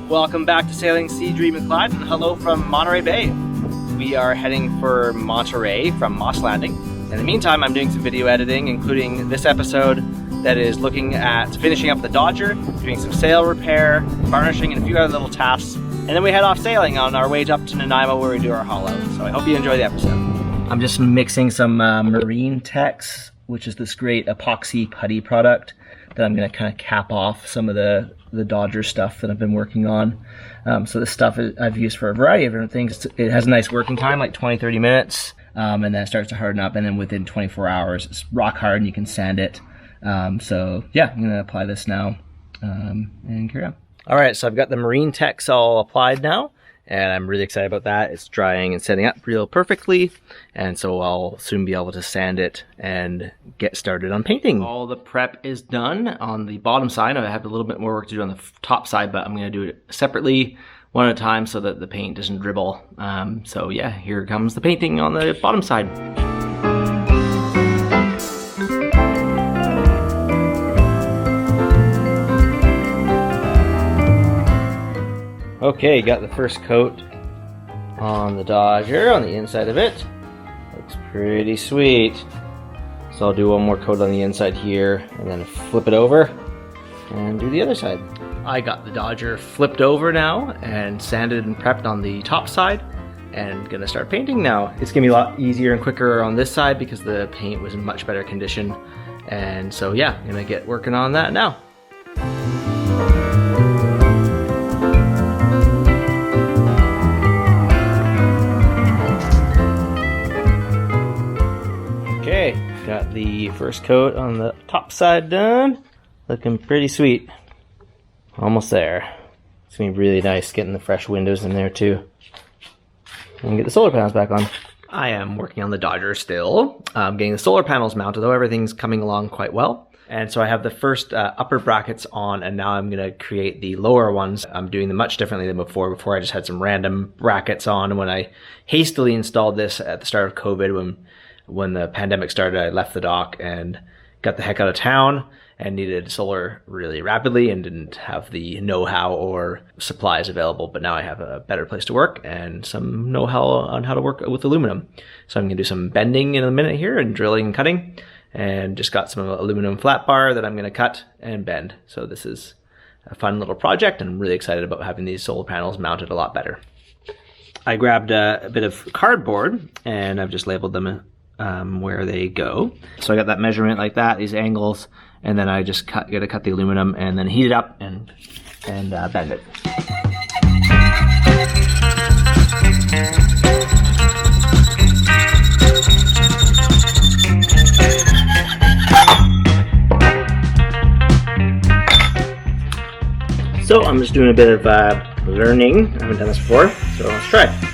Welcome back to Sailing Sea Dream of Clyde, and hello from Monterey Bay. We are heading for Monterey from Moss Landing. In the meantime, I'm doing some video editing, including this episode that is looking at finishing up the Dodger, doing some sail repair, varnishing, and a few other little tasks. And then we head off sailing on our way up to Nanaimo where we do our haul out. So I hope you enjoy the episode. I'm just mixing some Marine Tex, which is this great epoxy putty product that I'm going to kind of cap off some of the Dodger stuff that I've been working on. So this stuff I've used for a variety of different things. It has a nice working time, like 20-30 minutes, and then it starts to harden up, and then within 24 hours it's rock hard and you can sand it. So yeah, I'm going to apply this now and carry on. Alright, so I've got the Marine Tex all applied now, and I'm really excited about that. It's drying and setting up real perfectly, and so I'll soon be able to sand it and get started on painting. All the prep is done on the bottom side. I have a little bit more work to do on the top side, but I'm going to do it separately, one at a time, so that the paint doesn't dribble. So yeah, here comes the painting on the bottom side. Okay, got the first coat on the Dodger on the inside of it. Looks pretty sweet. So I'll do one more coat on the inside here and then flip it over and do the other side. I got the Dodger flipped over now and sanded and prepped on the top side and gonna start painting now. It's gonna be a lot easier and quicker on this side because the paint was in much better condition. And so yeah, I'm gonna get working on that now. Okay, got the first coat on the top side done. Looking pretty sweet. Almost there. It's gonna be really nice getting the fresh windows in there too. And get the solar panels back on. I am working on the Dodger still. Getting the solar panels mounted, though everything's coming along quite well. And so I have the first upper brackets on, and now I'm gonna create the lower ones. I'm doing them much differently than before. Before I just had some random brackets on. When I hastily installed this at the start of COVID, when the pandemic started, I left the dock and got the heck out of town and needed solar really rapidly and didn't have the know-how or supplies available. But now I have a better place to work and some know-how on how to work with aluminum. So I'm going to do some bending in a minute here and drilling and cutting, and just got some aluminum flat bar that I'm going to cut and bend. So this is a fun little project, and I'm really excited about having these solar panels mounted a lot better. I grabbed a bit of cardboard and I've just labeled them where they go. So I got that measurement like that, these angles, and then I just gotta cut the aluminum and then heat it up and bend it. So I'm just doing a bit of learning. I haven't done this before, so let's try.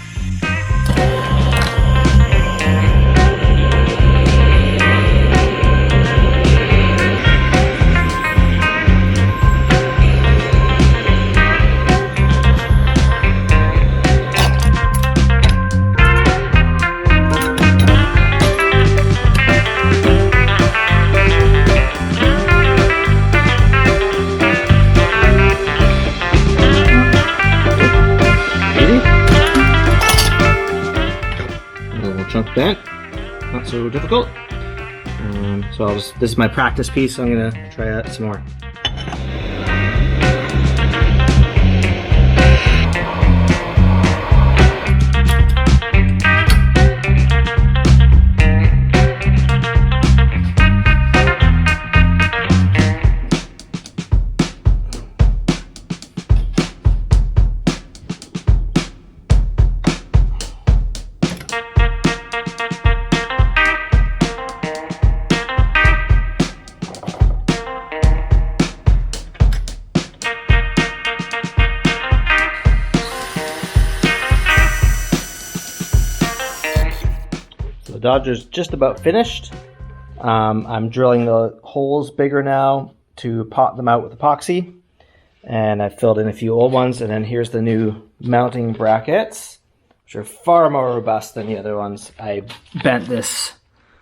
Chunk that, not so difficult. So this is my practice piece, so I'm gonna try that some more. Dodger's just about finished. I'm drilling the holes bigger now to pot them out with epoxy, and I filled in a few old ones, and then here's the new mounting brackets, which are far more robust than the other ones. I bent this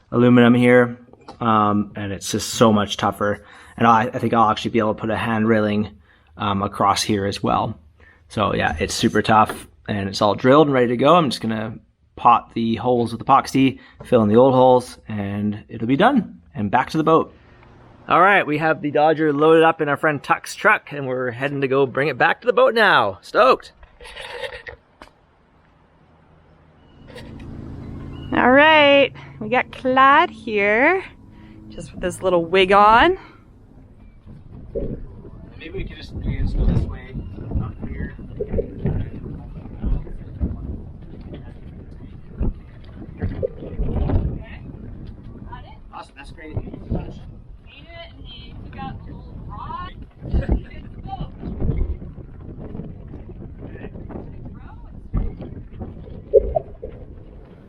aluminum here, and it's just so much tougher, and I think I'll actually be able to put a hand railing across here as well. So yeah, it's super tough and it's all drilled and ready to go. I'm just gonna pot the holes with epoxy, fill in the old holes, and it'll be done. And back to the boat. All right, we have the Dodger loaded up in our friend Tuck's truck and we're heading to go bring it back to the boat now. Stoked. All right, we got Clyde here, just with this little wig on. Maybe we could just go this way, up here. Okay, got it? Awesome, that's great. Made it, and he took out the little rod.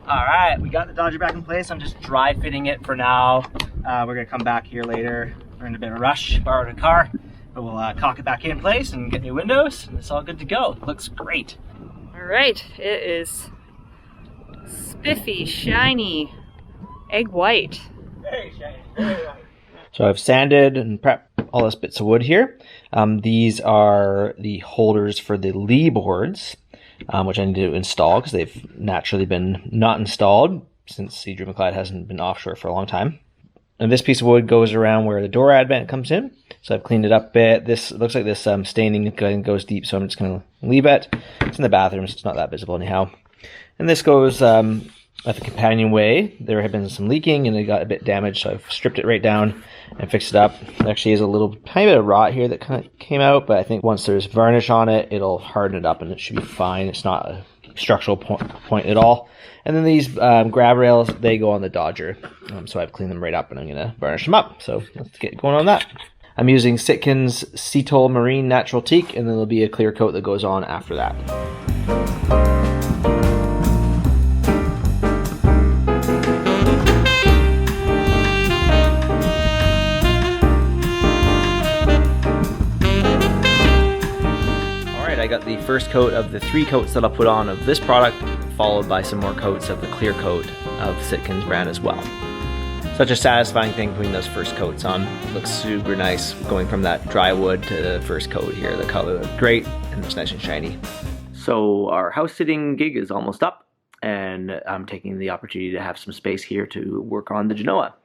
All right, we got the Dodger back in place. I'm just dry fitting it for now. We're gonna come back here later. We're in a bit of a rush, borrowed a car, but we'll caulk it back in place and get new windows, and it's all good to go. It looks great. All right, it is spiffy, shiny, egg white. Very shiny, very white. So I've sanded and prepped all those bits of wood here. These are the holders for the lee boards, which I need to install because they've naturally been not installed since Sea Dream of Clyde hasn't been offshore for a long time. And this piece of wood goes around where the door advent comes in. So I've cleaned it up a bit. This looks like this staining goes deep, so I'm just going to leave it. It's in the bathroom, so it's not that visible anyhow. And this goes at the companionway. There had been some leaking and it got a bit damaged, so I've stripped it right down and fixed it up. There actually is a little tiny bit of rot here that kind of came out, but I think once there's varnish on it, it'll harden it up and it should be fine. It's not a structural point at all. And then these grab rails, they go on the Dodger. So I've cleaned them right up and I'm going to varnish them up. So let's get going on that. I'm using Sitkin's Cetol Marine Natural Teak, and then there'll be a clear coat that goes on after that. I got the first coat of the 3 coats that I'll put on of this product, followed by some more coats of the clear coat of Sitkin's brand as well. Such a satisfying thing putting those first coats on. It looks super nice going from that dry wood to the first coat here. The color looks great and it's nice and shiny. So our house sitting gig is almost up, and I'm taking the opportunity to have some space here to work on the Genoa,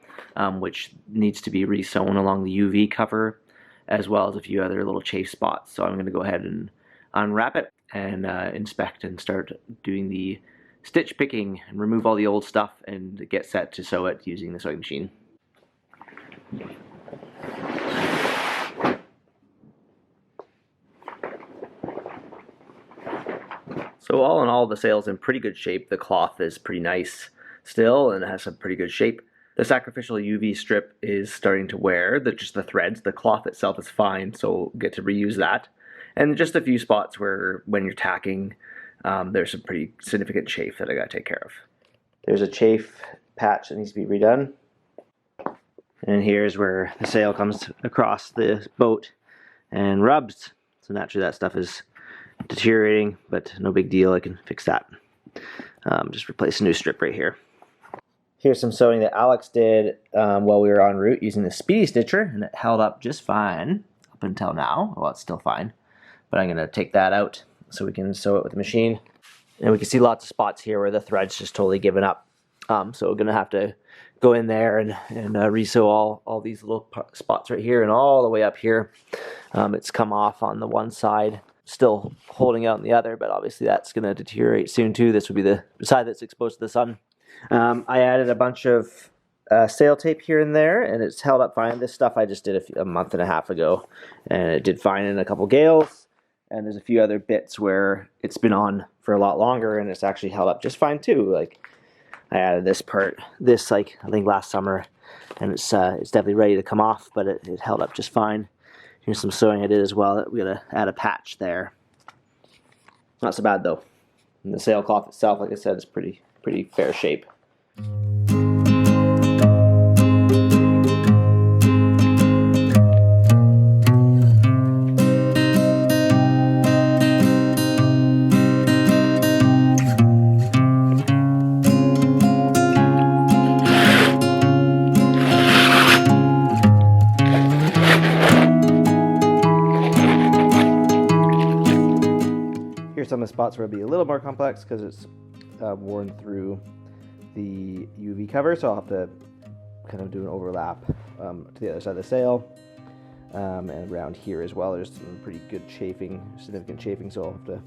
which needs to be re-sewn along the UV cover, as well as a few other little chafe spots. So I'm going to go ahead and unwrap it and inspect and start doing the stitch picking and remove all the old stuff and get set to sew it using the sewing machine. So all in all, the sail's in pretty good shape. The cloth is pretty nice still and it has some pretty good shape. The sacrificial UV strip is starting to wear, just the threads. The cloth itself is fine, so we'll get to reuse that. And just a few spots where, when you're tacking, there's some pretty significant chafe that I gotta take care of. There's a chafe patch that needs to be redone. And here's where the sail comes across the boat and rubs. So naturally that stuff is deteriorating, but no big deal, I can fix that. Just replace a new strip right here. Here's some sewing that Alex did while we were en route using the Speedy Stitcher, and it held up just fine up until now. Well, it's still fine. But I'm going to take that out so we can sew it with the machine. And we can see lots of spots here where the thread's just totally given up. So we're going to have to go in there and re-sew all these little spots right here and all the way up here. It's come off on the one side, still holding out on the other, but obviously that's going to deteriorate soon too. This would be the side that's exposed to the sun. I added a bunch of sail tape here and there, and it's held up fine. This stuff I just did a month and a half ago, and it did fine in a couple gales. And there's a few other bits where it's been on for a lot longer and it's actually held up just fine too. Like I added this part, like I think last summer, and it's definitely ready to come off, but it held up just fine. Here's some sewing I did as well. We gotta add a patch there. Not so bad though. And the sailcloth itself, like I said, is pretty fair shape. Here's some of the spots where it'll be a little more complex because it's worn through the UV cover, so I'll have to kind of do an overlap to the other side of the sail. And around here as well, there's some pretty good chafing, significant chafing, so I'll have to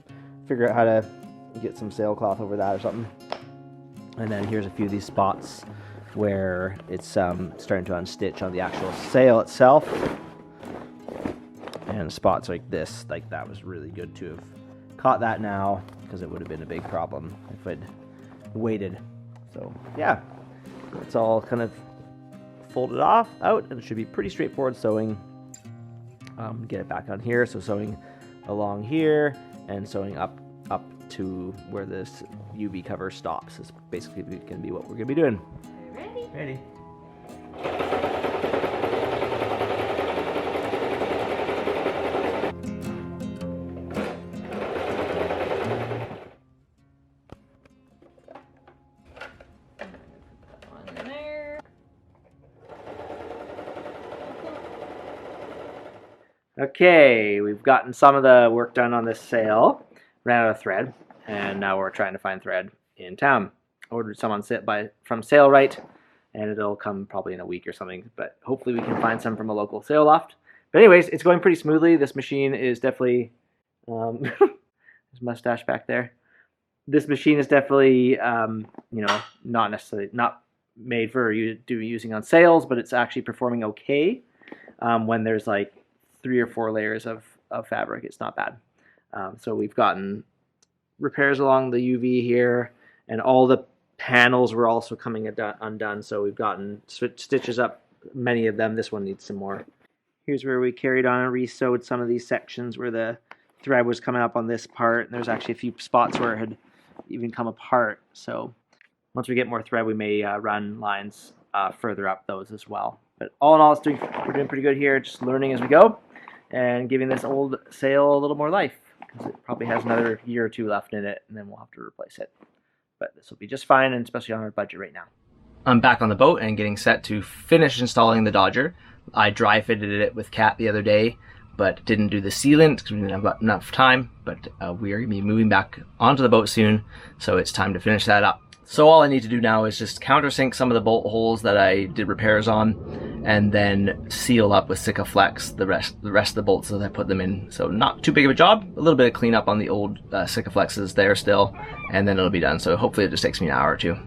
figure out how to get some sailcloth over that or something. And then here's a few of these spots where it's starting to unstitch on the actual sail itself. And spots like this, like that was really good to have caught that now, because it would have been a big problem if I'd waited. So yeah, it's all kind of folded out, and it should be pretty straightforward sewing. Get it back on here, so sewing along here and sewing up to where this UV cover stops is basically going to be what we're going to be doing. Are you ready? Ready. Okay, we've gotten some of the work done on this sail, ran out of thread, and now we're trying to find thread in town. Ordered some on from Sailrite, and it'll come probably in a week or something, but hopefully we can find some from a local sail loft. But anyways, it's going pretty smoothly. This machine is definitely, his mustache back there. This machine is definitely, not made for using on sails, but it's actually performing okay when there's like 3 or 4 layers of fabric. It's not bad. So we've gotten repairs along the UV here, and all the panels were also coming undone. So we've gotten stitches up, many of them. This one needs some more. Here's where we carried on and re-sewed some of these sections where the thread was coming up on this part. And there's actually a few spots where it had even come apart. So once we get more thread, we may run lines further up those as well. But all in all, we're doing pretty good here, just learning as we go and giving this old sail a little more life, because it probably has another year or 2 left in it, and then we'll have to replace it. But this will be just fine, and especially on our budget right now. I'm back on the boat and getting set to finish installing the Dodger. I dry fitted it with Cat the other day, but didn't do the sealant because we didn't have enough time. But we are going to be moving back onto the boat soon, so it's time to finish that up. So all I need to do now is just countersink some of the bolt holes that I did repairs on, and then seal up with Sikaflex the rest of the bolts as I put them in. So not too big of a job, a little bit of cleanup on the old Sikaflexes there still, and then it'll be done. So hopefully it just takes me an hour or 2.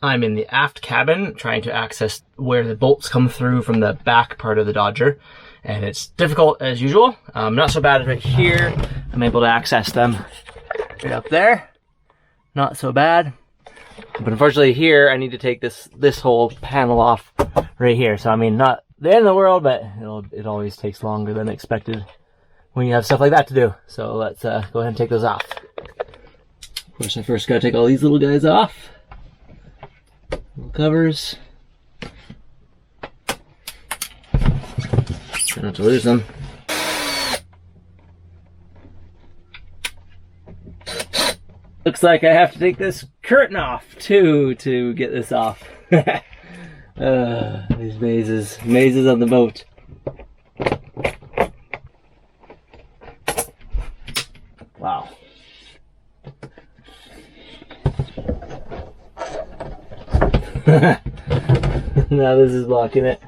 I'm in the aft cabin trying to access where the bolts come through from the back part of the Dodger. And it's difficult as usual. Not so bad right here. I'm able to access them right up there. Not so bad. But unfortunately here, I need to take this whole panel off right here. So I mean, not the end of the world, but it always takes longer than expected when you have stuff like that to do. So let's go ahead and take those off. Of course, I first gotta take all these little guys off. Little covers. Try not to lose them. Looks like I have to take this curtain off too to get this off. These mazes on the boat. Wow. Now this is blocking it.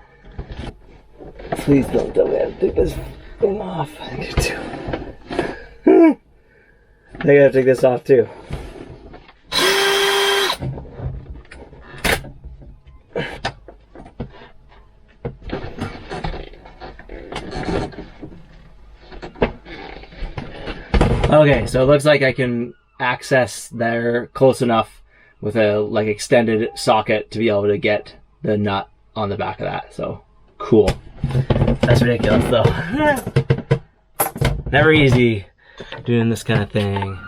Please don't tell me I have to take this thing off. I gotta take this off too. Okay, so it looks like I can access there close enough with a extended socket to be able to get the nut on the back of that. So cool. That's ridiculous though. Never easy doing this kind of thing.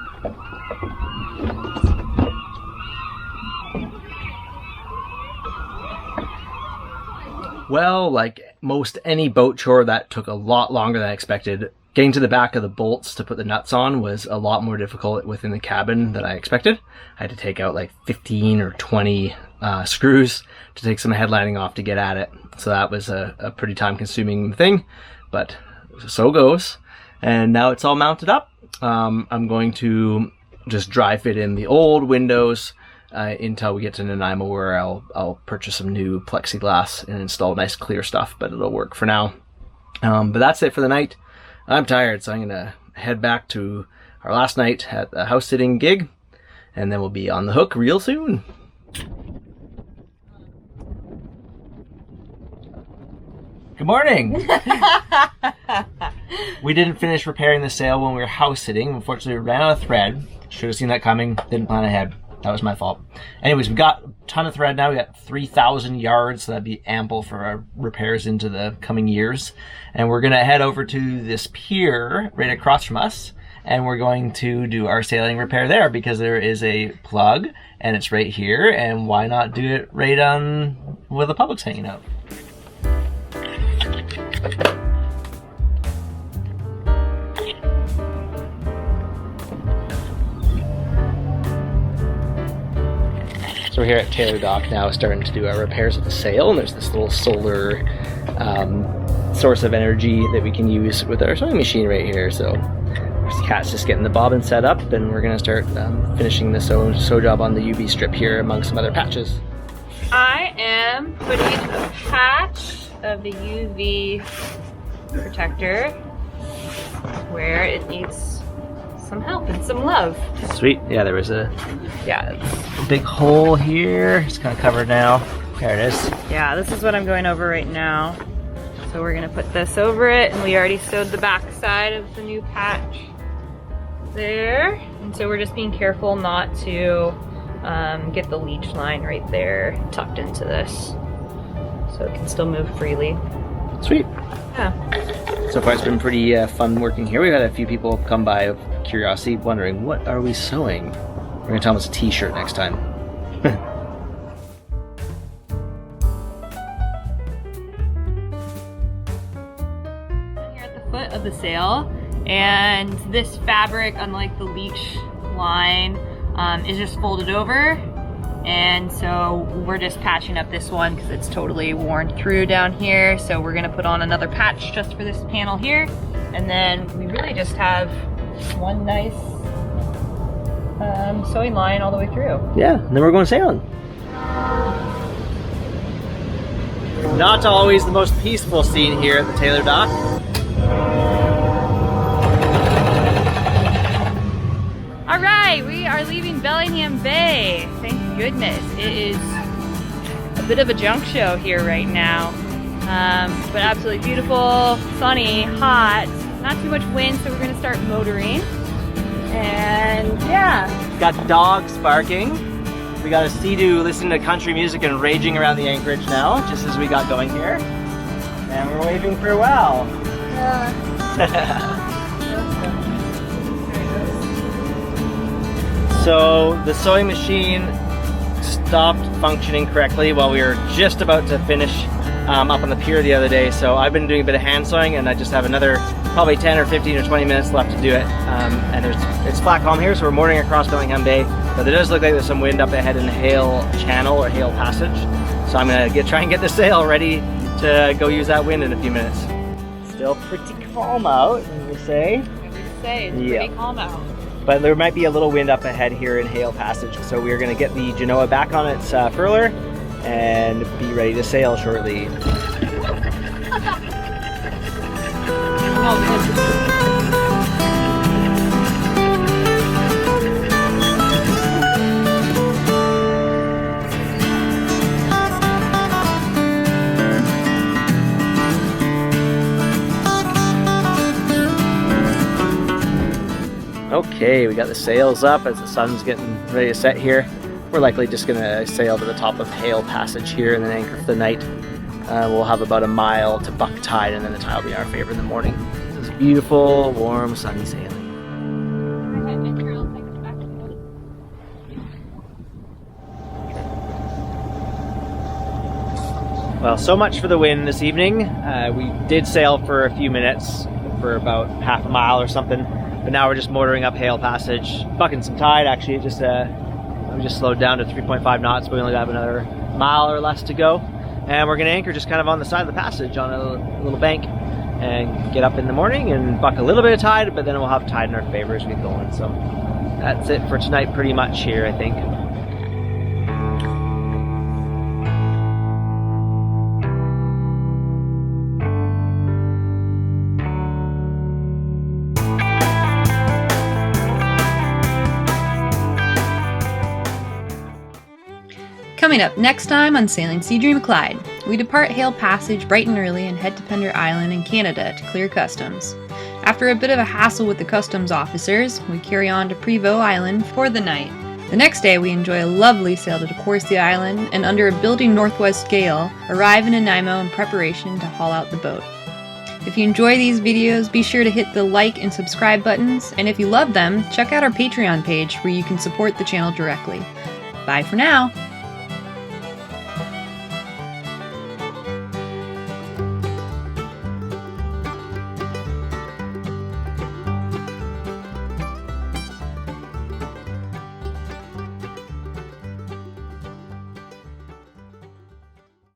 Well, like most any boat chore, that took a lot longer than I expected. Getting to the back of the bolts to put the nuts on was a lot more difficult within the cabin than I expected. I had to take out like 15 or 20 screws to take some headlining off to get at it. So that was a pretty time-consuming thing, but so goes. And now it's all mounted up. I'm going to just dry fit in the old windows until we get to Nanaimo, where I'll purchase some new plexiglass and install nice clear stuff, but it'll work for now. But that's it for the night. I'm tired, so I'm gonna head back to our last night at the house sitting gig, and then we'll be on the hook real soon. Good morning! We didn't finish repairing the sail when we were house sitting. Unfortunately, we ran out of thread. Should have seen that coming. Didn't plan ahead. That was my fault. Anyways, we got a ton of thread now. We got 3,000 yards, so that'd be ample for our repairs into the coming years. And we're gonna head over to this pier right across from us, and we're going to do our sailing repair there because there is a plug and it's right here, and why not do it right on where the public's hanging out? So we're here at Taylor Dock now, starting to do our repairs of the sail, and there's this little solar source of energy that we can use with our sewing machine right here. So Kat's just getting the bobbin set up, and we're gonna start finishing the sew job on the UV strip here among some other patches. I am putting a patch of the UV protector where it needs some help and some love. Sweet. Yeah, there was a big hole here. It's kind of covered now. There it is. Yeah, this is what I'm going over right now. So we're gonna put this over it, and we already sewed the back side of the new patch there. And so we're just being careful not to get the leech line right there tucked into this, so it can still move freely. Sweet. Yeah. So far it's been pretty fun working here. We've had a few people come by of curiosity wondering, what are we sewing? We're gonna tell them it's a t-shirt next time. Here at the foot of the sail, and this fabric, unlike the leech line, is just folded over, and so we're just patching up this one because it's totally worn through down here. So we're gonna put on another patch just for this panel here, and then we really just have one nice sewing line all the way through. Yeah, and then we're going sailing. Not always the most peaceful scene here at the Taylor Dock. All right, we are leaving Bellingham Bay. Thank goodness. It is a bit of a junk show here right now, but absolutely beautiful, sunny, hot, not too much wind, so we're gonna start motoring. And yeah. Got dogs barking. We got a Sea-Doo listening to country music and raging around the anchorage now, just as we got going here. And we're waving farewell. So the sewing machine stopped functioning correctly while we were just about to finish up on the pier the other day. So I've been doing a bit of hand sewing, and I just have another probably 10 or 15 or 20 minutes left to do it. And it's flat calm here, so we're motoring across Bellingham Bay, but there does look like there's some wind up ahead in Hale Channel or Hale Passage. So I'm gonna try and get the sail ready to go use that wind in a few minutes. Still pretty calm out, I would say. It's pretty calm out. But there might be a little wind up ahead here in Hale Passage, so we're going to get the Genoa back on its furler and be ready to sail shortly. Okay, we got the sails up as the sun's getting ready to set here. We're likely just gonna sail to the top of Hale Passage here and then anchor for the night. We'll have about a mile to buck tide, and then the tide will be in our favor in the morning. This is beautiful, warm, sunny sailing. Well, so much for the wind this evening. We did sail for a few minutes, for about half a mile or something. But now we're just motoring up Hale Passage, bucking some tide actually. We just slowed down to 3.5 knots, but we only got another mile or less to go. And we're gonna anchor just kind of on the side of the passage on a little bank and get up in the morning and buck a little bit of tide, but then we'll have tide in our favor as we go on. So that's it for tonight pretty much here, I think. Coming up next time on Sailing Sea Dream of Clyde, we depart Hale Passage bright and early and head to Pender Island in Canada to clear customs. After a bit of a hassle with the customs officers, we carry on to Prevost Island for the night. The next day we enjoy a lovely sail to Corsia Island and under a building northwest gale, arrive in Nanaimo in preparation to haul out the boat. If you enjoy these videos, be sure to hit the like and subscribe buttons, and if you love them, check out our Patreon page where you can support the channel directly. Bye for now!